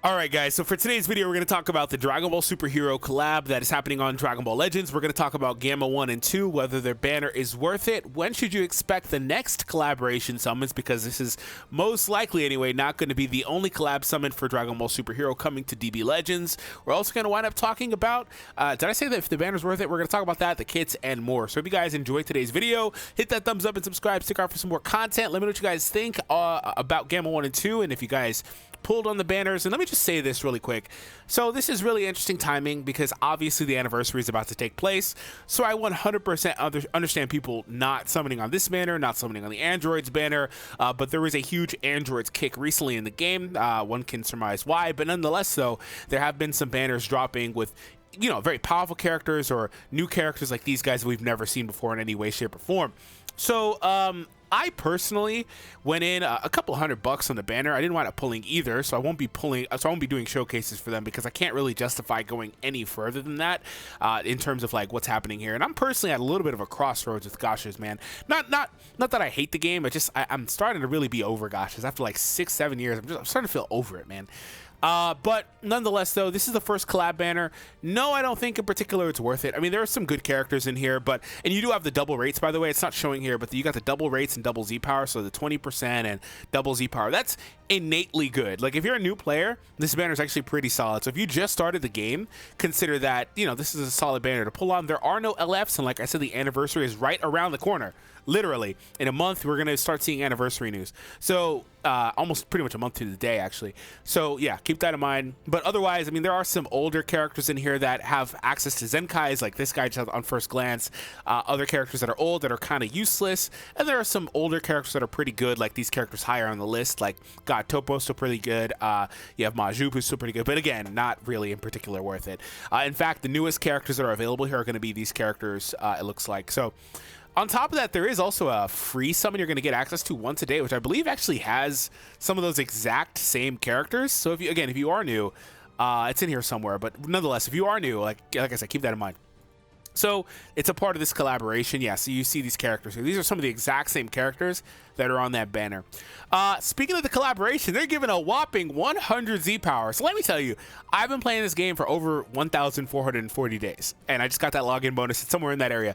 Alright guys, so for today's video we're going to talk about the Dragon Ball Superhero collab that is happening on Dragon Ball Legends. We're going to talk about Gamma 1 and 2, whether their banner is worth it, when should you expect the next collaboration summons, because this is most likely anyway not going to be the only collab summon for Dragon Ball Superhero coming to DB Legends. We're also going to wind up talking about, did I say that if the banner's worth it? We're going to talk about that, the kits, and more. So if you guys enjoyed today's video, hit that thumbs up and subscribe, stick around for some more content. Let me know what you guys think about Gamma 1 and 2, and if you guys pulled on the banners. And let me just say this really quick. So this is really interesting timing because obviously the anniversary is about to take place. So I 100% understand people not summoning on this banner, not summoning on the Androids banner, but there was a huge Androids kick recently in the game. One can surmise why, but nonetheless though, there have been some banners dropping with, you know, very powerful characters or new characters like these guys we've never seen before in any way, shape, or form. So I personally went in a couple $100 on the banner. I didn't wind up pulling either, so I won't be doing showcases for them because I can't really justify going any further than that in terms of like what's happening here. And I'm personally at a little bit of a crossroads with Gashas, man. Not that I hate the game, I'm starting to really be over Gashas after like 6-7 years. I'm starting to feel over it, man. But nonetheless, though, this is the first collab banner. No, I don't think in particular it's worth it. I mean, there are some good characters in here, and you do have the double rates, by the way. It's not showing here, but you got the double rates and double Z power, so the 20% and double Z power. That's innately good. Like, if you're a new player, this banner is actually pretty solid. So if you just started the game, consider that, you know, this is a solid banner to pull on. There are no LFs, and like I said, the anniversary is right around the corner. Literally, in a month, we're going to start seeing anniversary news. So, almost pretty much a month to the day, actually. So, yeah, keep that in mind. But otherwise, I mean, there are some older characters in here that have access to Zenkais, like this guy just on first glance. Other characters that are old that are kind of useless. And there are some older characters that are pretty good, like these characters higher on the list. Like, God, Topo's still pretty good. You have Majub, who's still pretty good. But again, not really in particular worth it. In fact, the newest characters that are available here are going to be these characters, it looks like. So, on top of that, there is also a free summon you're going to get access to once a day, which I believe actually has some of those exact same characters. So if you are new, it's in here somewhere. But nonetheless, if you are new, like I said, keep that in mind. So it's a part of this collaboration. Yeah, so you see these characters here. These are some of the exact same characters that are on that banner. Speaking of the collaboration, they're giving a whopping 100 Z power. So let me tell you, I've been playing this game for over 1,440 days, and I just got that login bonus. It's somewhere in that area,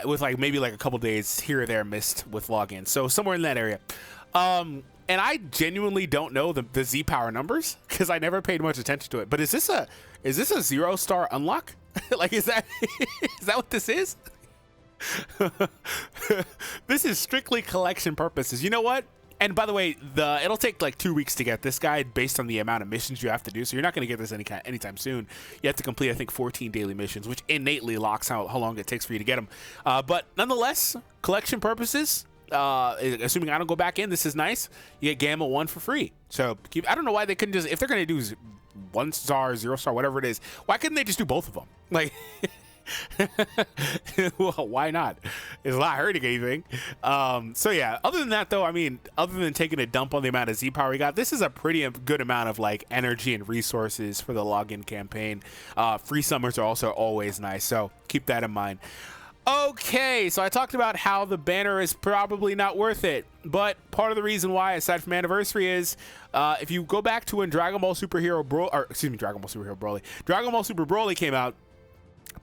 with like maybe like a couple days here or there missed with login. So somewhere in that area. And I genuinely don't know the Z power numbers because I never paid much attention to it. But is this a 0-star unlock? Like, is that what this is? This is strictly collection purposes. You know what? And by the way, it'll take like 2 weeks to get this guy based on the amount of missions you have to do. So you're not going to get this anytime soon. You have to complete, I think, 14 daily missions, which innately locks out how long it takes for you to get them. But nonetheless, collection purposes, assuming I don't go back in, this is nice. You get Gamma 1 for free. So I don't know why they couldn't just, if they're going to do 1-star, 0-star, whatever it is, why couldn't they just do both of them? Like, well, why not? It's not hurting anything. So yeah, other than that though, I mean, other than taking a dump on the amount of Z power we got, this is a pretty good amount of like energy and resources for the login campaign. Free summers are also always nice, so keep that in mind. Okay, so I talked about how the banner is probably not worth it, but part of the reason why, aside from anniversary, is if you go back to when Dragon Ball Super Broly came out,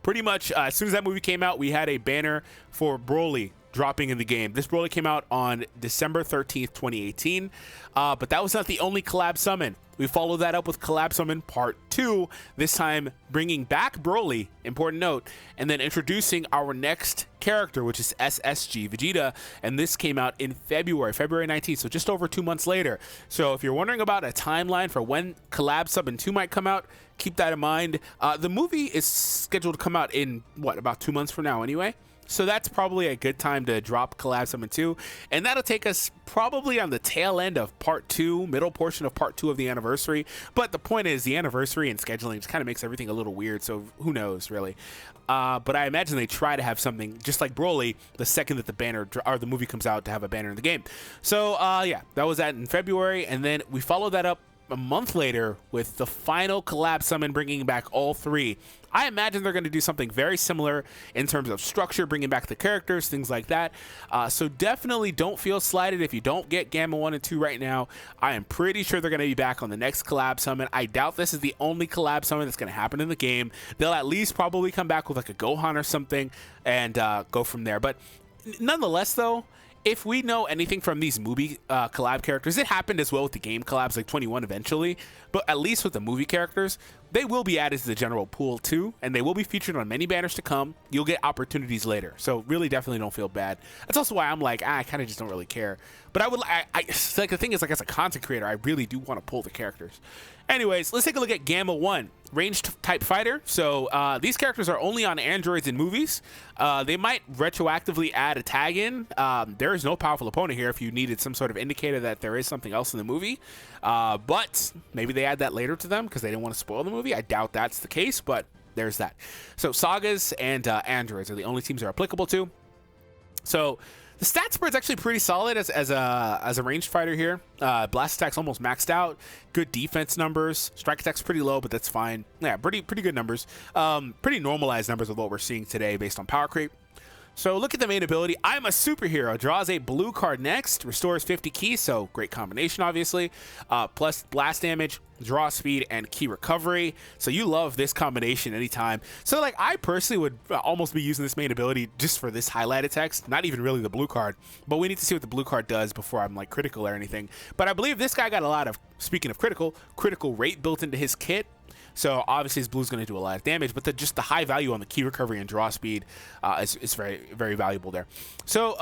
pretty much as soon as that movie came out, we had a banner for Broly dropping in the game. This Broly came out on December 13th, 2018, but that was not the only collab summon. We followed that up with Collab Summon Part 2, this time bringing back Broly, important note, and then introducing our next character, which is Ssg Vegeta, and this came out in February 19th, so just over 2 months later. So if you're wondering about a timeline for when Collab Summon 2 might come out, keep that in mind. The movie is scheduled to come out in, what, about 2 months from now anyway? So that's probably a good time to drop Collab Summon 2, and that'll take us probably on the tail end of Part 2, middle portion of Part 2 of the anniversary. But the point is, the anniversary and scheduling just kind of makes everything a little weird, so who knows, really. But I imagine they try to have something just like Broly the second that the banner or the movie comes out to have a banner in the game. So yeah, that was that in February, and then we followed that up a month later with the final collab summon, bringing back all 3. I imagine they're going to do something very similar in terms of structure, bringing back the characters, things like that. So definitely don't feel slighted if you don't get Gamma 1 and 2 right now. I am pretty sure they're going to be back on the next collab summon. I doubt this is the only collab summon that's going to happen in the game. They'll at least probably come back with like a Gohan or something and go from there. But nonetheless, though, if we know anything from these movie collab characters, it happened as well with the game collabs like 21 eventually, but at least with the movie characters, they will be added to the general pool too, and they will be featured on many banners to come. You'll get opportunities later, so really definitely don't feel bad. That's also why I'm like, I kind of just don't really care. But like the thing is, like as a content creator, I really do want to pull the characters. Anyways, let's take a look at Gamma 1, ranged type fighter. So these characters are only on androids in movies. They might retroactively add a tag in. There is no powerful opponent here if you needed some sort of indicator that there is something else in the movie. But maybe they add that later to them because they didn't want to spoil the movie. I doubt that's the case, but there's that. So sagas and androids are the only teams they're applicable to. So the stat spread's actually pretty solid as a ranged fighter here. Blast attack's almost maxed out. Good defense numbers. Strike attack's pretty low, but that's fine. Yeah, pretty good numbers. Pretty normalized numbers of what we're seeing today based on power creep. So look at the main ability. I'm a superhero. Draws a blue card next. Restores 50 keys, so great combination, obviously. Plus blast damage, draw speed, and key recovery. So you love this combination anytime. So like I personally would almost be using this main ability just for this highlighted text, not even really the blue card. But we need to see what the blue card does before I'm like critical or anything. But I believe this guy got a lot of, speaking of critical rate built into his kit. So obviously his blue's going to do a lot of damage, but just the high value on the key recovery and draw speed is very, very valuable there. So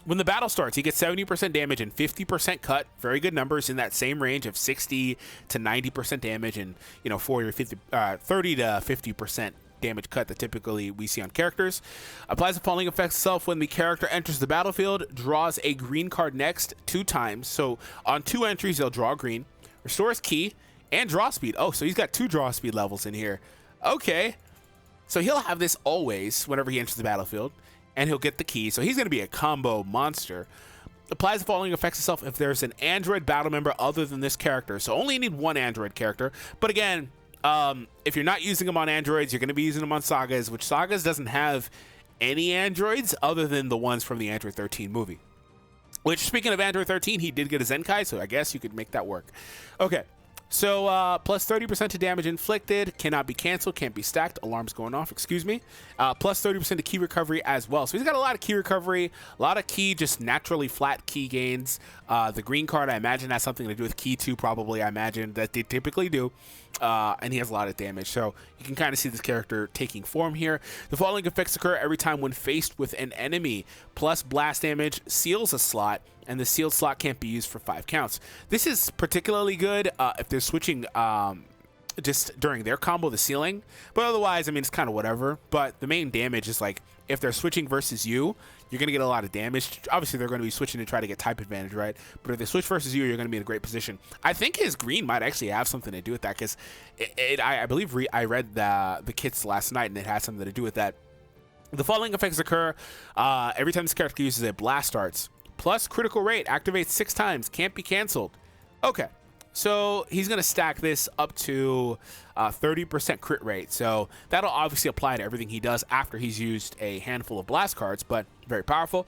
when the battle starts, he gets 70% damage and 50% cut. Very good numbers in that same range of 60 to 90% damage and 40 or 50, 30 to 50% damage cut that typically we see on characters. Applies the following effects itself when the character enters the battlefield. Draws a green card next 2 times. So on 2 entries, they'll draw green. Restores key. And draw speed. Oh, so he's got 2 draw speed levels in here. Okay. So he'll have this always whenever he enters the battlefield. And he'll get the key. So he's going to be a combo monster. Applies the following effects itself if there's an android battle member other than this character. So only need 1 android character. But again, if you're not using them on androids, you're going to be using them on sagas. Which sagas doesn't have any androids other than the ones from the Android 13 movie. Which, speaking of Android 13, he did get a Zenkai. So I guess you could make that work. Okay. So, plus 30% to damage inflicted, cannot be canceled, can't be stacked, alarms going off, excuse me. Plus 30% to key recovery as well. So he's got a lot of key recovery, a lot of key, just naturally flat key gains. The green card, I imagine, has something to do with key 2, probably, I imagine, that they typically do. And he has a lot of damage, so you can kind of see this character taking form here. The following effects occur every time when faced with an enemy. Plus blast damage seals a slot, and the sealed slot can't be used for 5 counts. This is particularly good if they're switching just during their combo, the sealing. But otherwise, I mean, it's kind of whatever. But the main damage is like if they're switching versus you, you're going to get a lot of damage. Obviously, they're going to be switching to try to get type advantage, right? But if they switch versus you, you're going to be in a great position. I think his green might actually have something to do with that because I believe I read the kits last night and it has something to do with that. The following effects occur every time this character uses a blast darts. Plus critical rate, activates 6 times, can't be canceled. Okay, so he's going to stack this up to 30% crit rate. So that'll obviously apply to everything he does after he's used a handful of blast cards, but very powerful.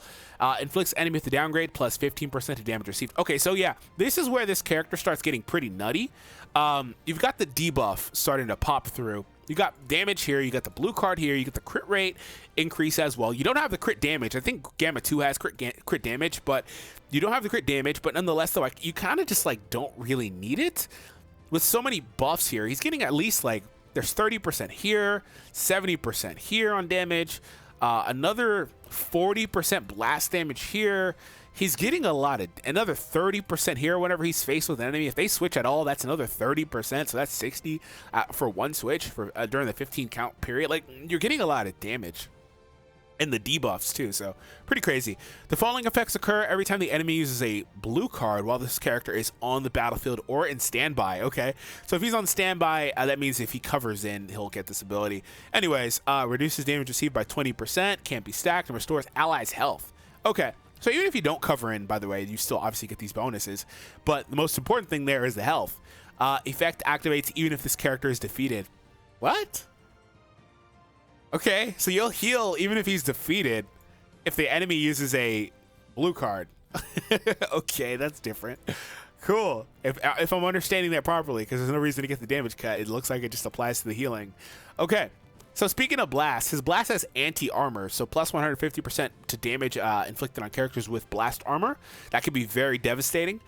Inflicts enemy with the downgrade, plus 15% of damage received. Okay, so yeah, this is where this character starts getting pretty nutty. You've got the debuff starting to pop through. You got damage here, you got the blue card here, you get the crit rate increase as well. You don't have the crit damage. I think Gamma 2 has crit damage, but you don't have the crit damage. But nonetheless, though, you kind of just like don't really need it. With so many buffs here, he's getting at least like there's 30% here, 70% here on damage, another 40% blast damage here. He's getting a lot of, another 30% here whenever he's faced with an enemy. If they switch at all, that's another 30%. So that's 60 for one switch for during the 15 count period. Like, you're getting a lot of damage. And the debuffs too, so pretty crazy. The following effects occur every time the enemy uses a blue card while this character is on the battlefield or in standby. Okay, so if he's on standby, that means if he covers in, he'll get this ability. Anyways, reduces damage received by 20%, can't be stacked, and restores allies' health. Okay, So even if you don't cover in, by the way, you still obviously get these bonuses. But the most important thing there is the health. Effect activates even if this character is defeated. What? Okay, so you'll heal even if he's defeated if the enemy uses a blue card. Okay, that's different. Cool. If I'm understanding that properly, because there's no reason to get the damage cut. It looks like it just applies to the healing. Okay. So speaking of blast, his blast has anti-armor, so plus 150% to damage inflicted on characters with blast armor. That could be very devastating.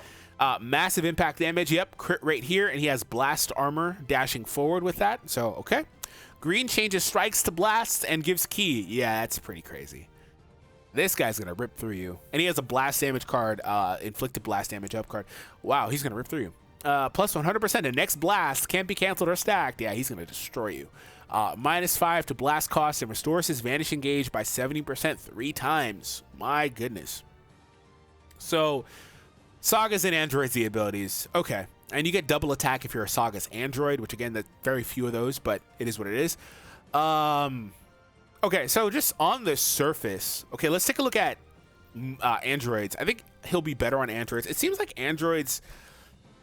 Massive impact damage, yep, crit rate here, and he has blast armor dashing forward with that, so okay. Green changes strikes to blasts and gives ki. Yeah, that's pretty crazy. This guy's gonna rip through you. And he has a blast damage card, inflicted blast damage up card. Wow, he's gonna rip through you. Plus 100%, the next blast can't be canceled or stacked. Yeah, he's gonna destroy you. -5 to blast cost and restores his vanishing gauge by 70% 3 times. My goodness. So, Sagas and Androids, the abilities. Okay. And you get double attack if you're a Sagas Android, which again, that's very few of those, but it is what it is. Okay, so just on the surface, okay, let's take a look at Androids. I think he'll be better on Androids. It seems like Androids,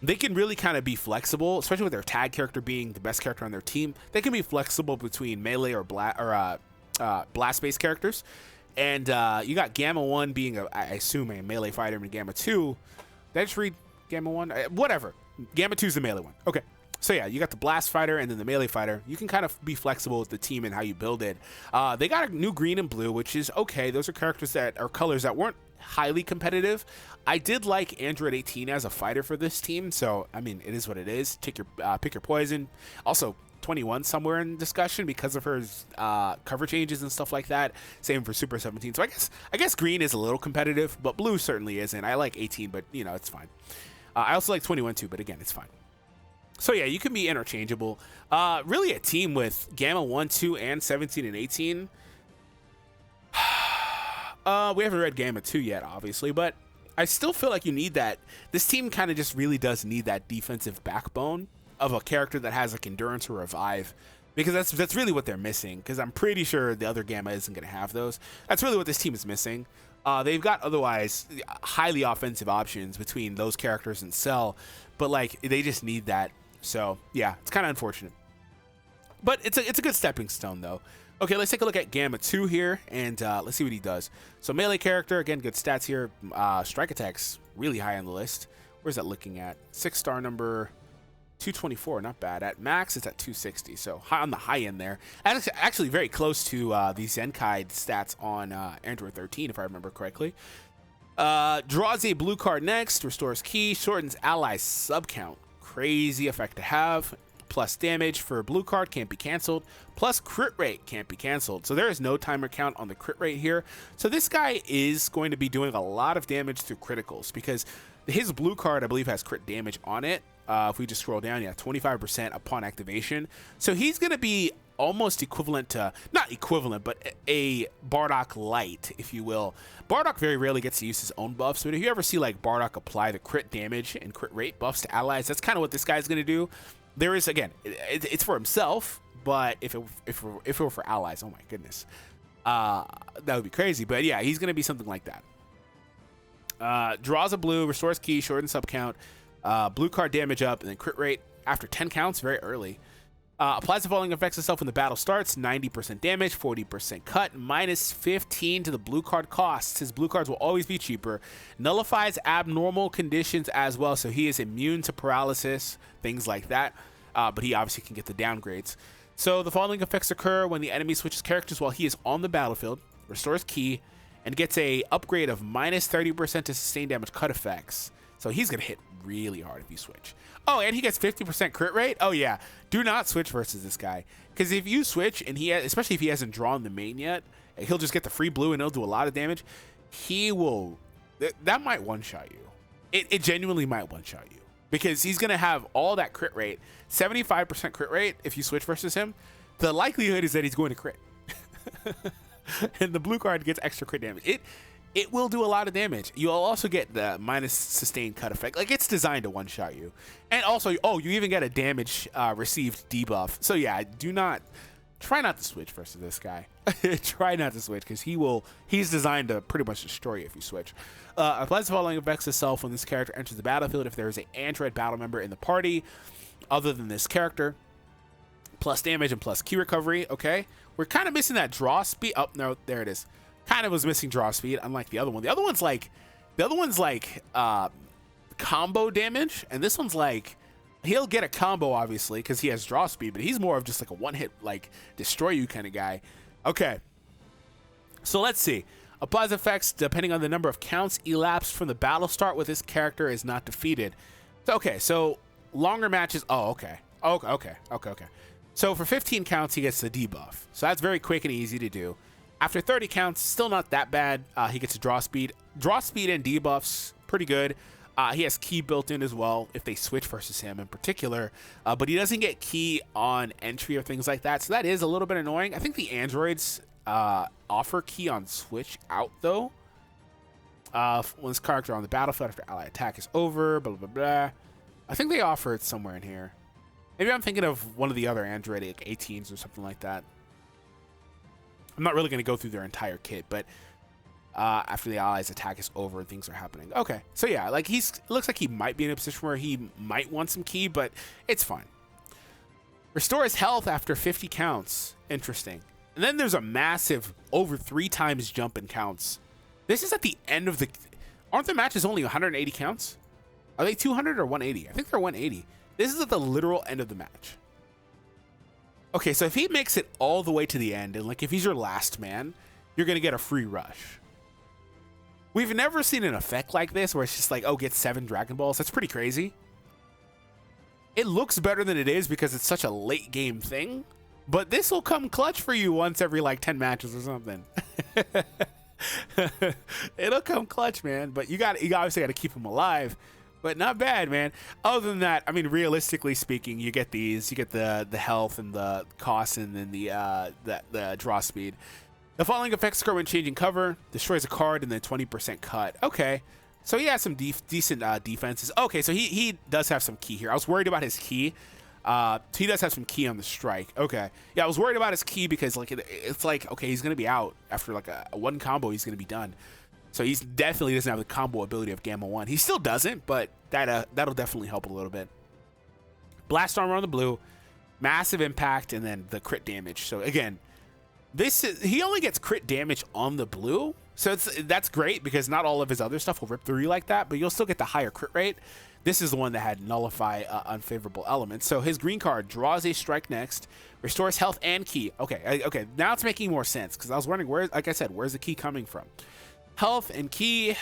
they can really kind of be flexible, especially with their tag character being the best character on their team. They can be flexible between melee or blast-based characters. And you got Gamma 1 being, I assume, a melee fighter, and Gamma 2. Did I just read Gamma 1? Whatever. Gamma 2 is the melee one. Okay. So yeah, you got the blast fighter and then the melee fighter. You can kind of be flexible with the team and how you build it. They got a new green and blue, which is okay. Those are characters that are colors that weren't highly competitive. I did like Android 18 as a fighter for this team. So, I mean, it is what it is. Pick your poison. Also, 21 somewhere in discussion because of her cover changes and stuff like that. Same for Super 17. So I guess green is a little competitive, but blue certainly isn't. I like 18, but you know, it's fine. I also like 21 too, but again, it's fine. So yeah, you can be interchangeable. Really a team with Gamma 1, 2, and 17 and 18. We haven't read Gamma 2 yet, obviously, but I still feel like you need that. This team kind of just really does need that defensive backbone of a character that has like endurance or revive, because that's really what they're missing, because I'm pretty sure the other Gamma isn't going to have those. That's really what this team is missing. They've got otherwise highly offensive options between those characters and Cell, but like they just need that. So yeah, it's kind of unfortunate, but it's a good stepping stone though. Okay, let's take a look at Gamma 2 here, and let's see what he does. So melee character, again, good stats here. Strike attacks really high on the list. Where's that looking at? 6-star number 224, not bad. At max, it's at 260, so high on the high end there. And it's actually very close to the Zenkai stats on Android 13, if I remember correctly. Draws a blue card next, restores ki, shortens allies sub count. Crazy effect to have. Plus damage for blue card can't be canceled. Plus crit rate can't be canceled. So there is no timer count on the crit rate here. So this guy is going to be doing a lot of damage through criticals, because his blue card, I believe, has crit damage on it. If we just scroll down, yeah, 25% upon activation. So he's going to be almost equivalent to, not equivalent, but a Bardock light, if you will. Bardock very rarely gets to use his own buffs, but if you ever see like Bardock apply the crit damage and crit rate buffs to allies, that's kind of what this guy's going to do. There is, again, it's for himself, but if it were for allies, oh my goodness, that would be crazy. But yeah, he's going to be something like that. Draws a blue, restores ki, shortens sub count. Blue card damage up, and then crit rate after 10 counts very early. Applies the following effects itself when the battle starts: 90% damage, 40% cut, -15 to the blue card costs. His blue cards will always be cheaper. Nullifies abnormal conditions as well, so he is immune to paralysis, things like that. But he obviously can get the downgrades. So the following effects occur when the enemy switches characters while he is on the battlefield, restores ki, and gets a upgrade of -30% to sustained damage cut effects. So he's going to hit really hard if you switch. Oh, and he gets 50% crit rate? Oh, yeah. Do not switch versus this guy. Because if you switch, and especially if he hasn't drawn the main yet, he'll just get the free blue and he'll do a lot of damage. He will... That might one-shot you. It genuinely might one-shot you. Because he's going to have all that crit rate. 75% crit rate if you switch versus him. The likelihood is that he's going to crit. And the blue card gets extra crit damage. It will do a lot of damage. You'll also get the minus sustained cut effect. Like, it's designed to one-shot you. And also, oh, you even get a damage received debuff. So yeah, do not try not to switch versus this guy. Try not to switch because he's designed to pretty much destroy you if you switch. Applies the following effects itself when this character enters the battlefield if there is an android battle member in the party other than this character. Plus damage and plus key recovery. Okay, we're kind of missing that draw speed. Oh no, there it is. Kind of was missing draw speed, unlike the other one. The other one's like combo damage, and this one's like he'll get a combo obviously because he has draw speed, but he's more of just like a one-hit like destroy you kind of guy. Okay, so let's see. Applies effects depending on the number of counts elapsed from the battle start with this character is not defeated. So, okay, so longer matches. Oh, okay. Okay. So for 15 counts, he gets the debuff. So that's very quick and easy to do. After 30 counts, still not that bad. He gets a draw speed. Draw speed and debuffs, pretty good. He has key built in as well if they switch versus him in particular. But he doesn't get key on entry or things like that. So that is a little bit annoying. I think the androids offer key on switch out though. When this character on the battlefield after ally attack is over, blah, blah, blah. I think they offer it somewhere in here. Maybe I'm thinking of one of the other Android like 18s or something like that. I'm not really going to go through their entire kit, but after the allies attack is over, things are happening. Okay, so yeah, like it looks like he might be in a position where he might want some key, but it's fine. Restores health after 50 counts. Interesting. And then there's a massive over 3 times jump in counts. This is at the end of the... Aren't the matches only 180 counts? Are they 200 or 180? I think they're 180. This is at the literal end of the match. Okay, so if he makes it all the way to the end, and like if he's your last man, you're going to get a free rush. We've never seen an effect like this where it's just like, oh, get 7 Dragon Balls. That's pretty crazy. It looks better than it is because it's such a late game thing, but this will come clutch for you once every like 10 matches or something. It'll come clutch, man, but you obviously got to keep him alive. But not bad, man. Other than that, I mean, realistically speaking, you get these. You get the health and the cost and then the draw speed. The following effects occur when changing cover. Destroys a card and then 20% cut. Okay. So he has some decent defenses. Okay, so he does have some key here. I was worried about his key. He does have some key on the strike. Okay. Yeah, I was worried about his key because like it's like, okay, he's going to be out. After like a one combo, he's going to be done. So he definitely doesn't have the combo ability of Gamma 1. He still doesn't, but that'll definitely help a little bit. Blast armor on the blue, massive impact, and then the crit damage. So again, he only gets crit damage on the blue. So that's great because not all of his other stuff will rip through you like that, but you'll still get the higher crit rate. This is the one that had nullify unfavorable elements. So his green card draws a strike next, restores health and key. Okay, now it's making more sense because I was wondering like I said, where's the key coming from? Health and key,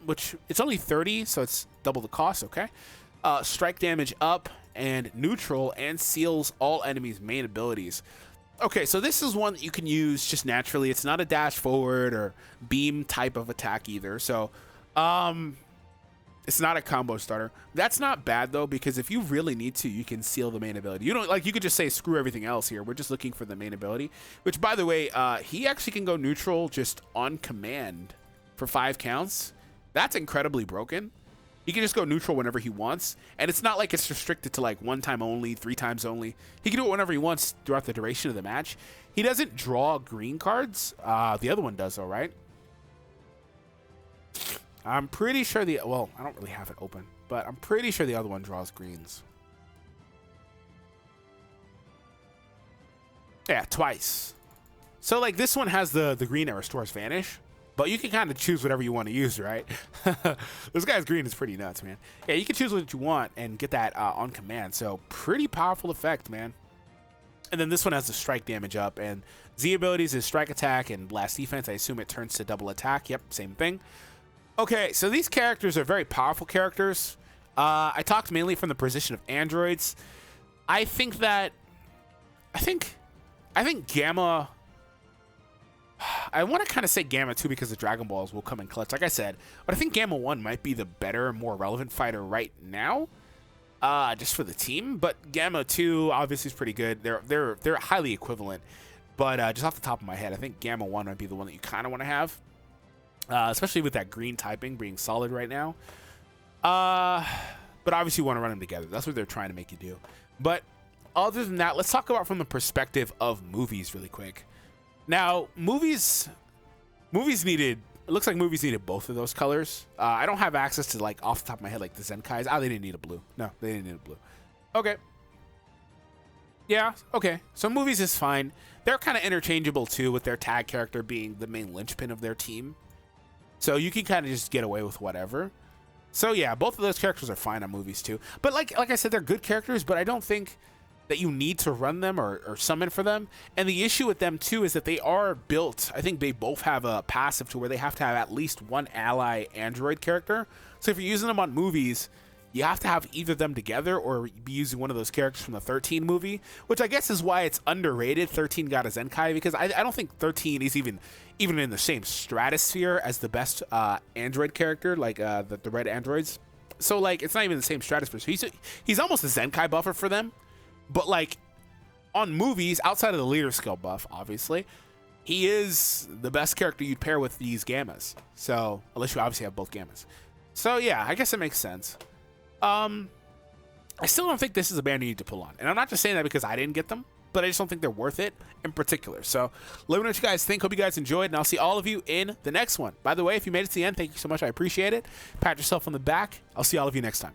which it's only 30, so it's double the cost, okay? Strike damage up and neutral and seals all enemies' main abilities. Okay, so this is one that you can use just naturally. It's not a dash forward or beam type of attack either, so it's not a combo starter. That's not bad though, because if you really need to, you can seal the main ability. You don't like you could just say screw everything else here. We're just looking for the main ability, which by the way, he actually can go neutral just on command for 5 counts. That's incredibly broken. He can just go neutral whenever he wants, and it's not like it's restricted to like 1 time only, 3 times only. He can do it whenever he wants throughout the duration of the match. He doesn't draw green cards. The other one does though, right? I'm pretty sure well, I don't really have it open, but I'm pretty sure the other one draws greens. Yeah, twice. So like this one has the green that restores vanish, but you can kind of choose whatever you want to use, right? This guy's green is pretty nuts, man. Yeah, you can choose what you want and get that on command. So pretty powerful effect, man. And then this one has the strike damage up, and Z abilities is strike attack and blast defense. I assume it turns to double attack. Yep, same thing. Okay, so these characters are very powerful characters. I talked mainly from the position of androids. I think Gamma... I want to kind of say Gamma 2 because the Dragon Balls will come in clutch, like I said. But I think Gamma 1 might be the better, more relevant fighter right now. Just for the team. But Gamma 2 obviously is pretty good. They're highly equivalent. But just off the top of my head, I think Gamma 1 might be the one that you kind of want to have. Especially with that green typing being solid right now. But obviously you want to run them together. That's what they're trying to make you do. But other than that, let's talk about from the perspective of movies really quick. Now, movies needed, it looks like movies needed both of those colors. I don't have access to, like, off the top of my head, like the Zenkais. Oh, they didn't need a blue. No, they didn't need a blue. Okay. Yeah, okay. So movies is fine. They're kind of interchangeable too, with their tag character being the main linchpin of their team. So you can kind of just get away with whatever. So yeah, both of those characters are fine on movies too. But like I said, they're good characters, but I don't think that you need to run them or summon for them. And the issue with them too is that they are built, I think they both have a passive to where they have to have at least one ally android character. So if you're using them on movies, you have to have either them together or be using one of those characters from the 13 movie, which I guess is why it's underrated. 13 got a Zenkai, because I don't think 13 is even in the same stratosphere as the best android character, like the red androids. So like it's not even the same stratosphere. So he's almost a Zenkai buffer for them, but like on movies outside of the leader skill buff, obviously, he is the best character you'd pair with these gammas. So unless you obviously have both gammas. So yeah, I guess it makes sense. I still don't think this is a banner you need to pull on. And I'm not just saying that because I didn't get them, but I just don't think they're worth it in particular. So let me know what you guys think. Hope you guys enjoyed, and I'll see all of you in the next one. By the way, if you made it to the end, thank you so much. I appreciate it. Pat yourself on the back. I'll see all of you next time.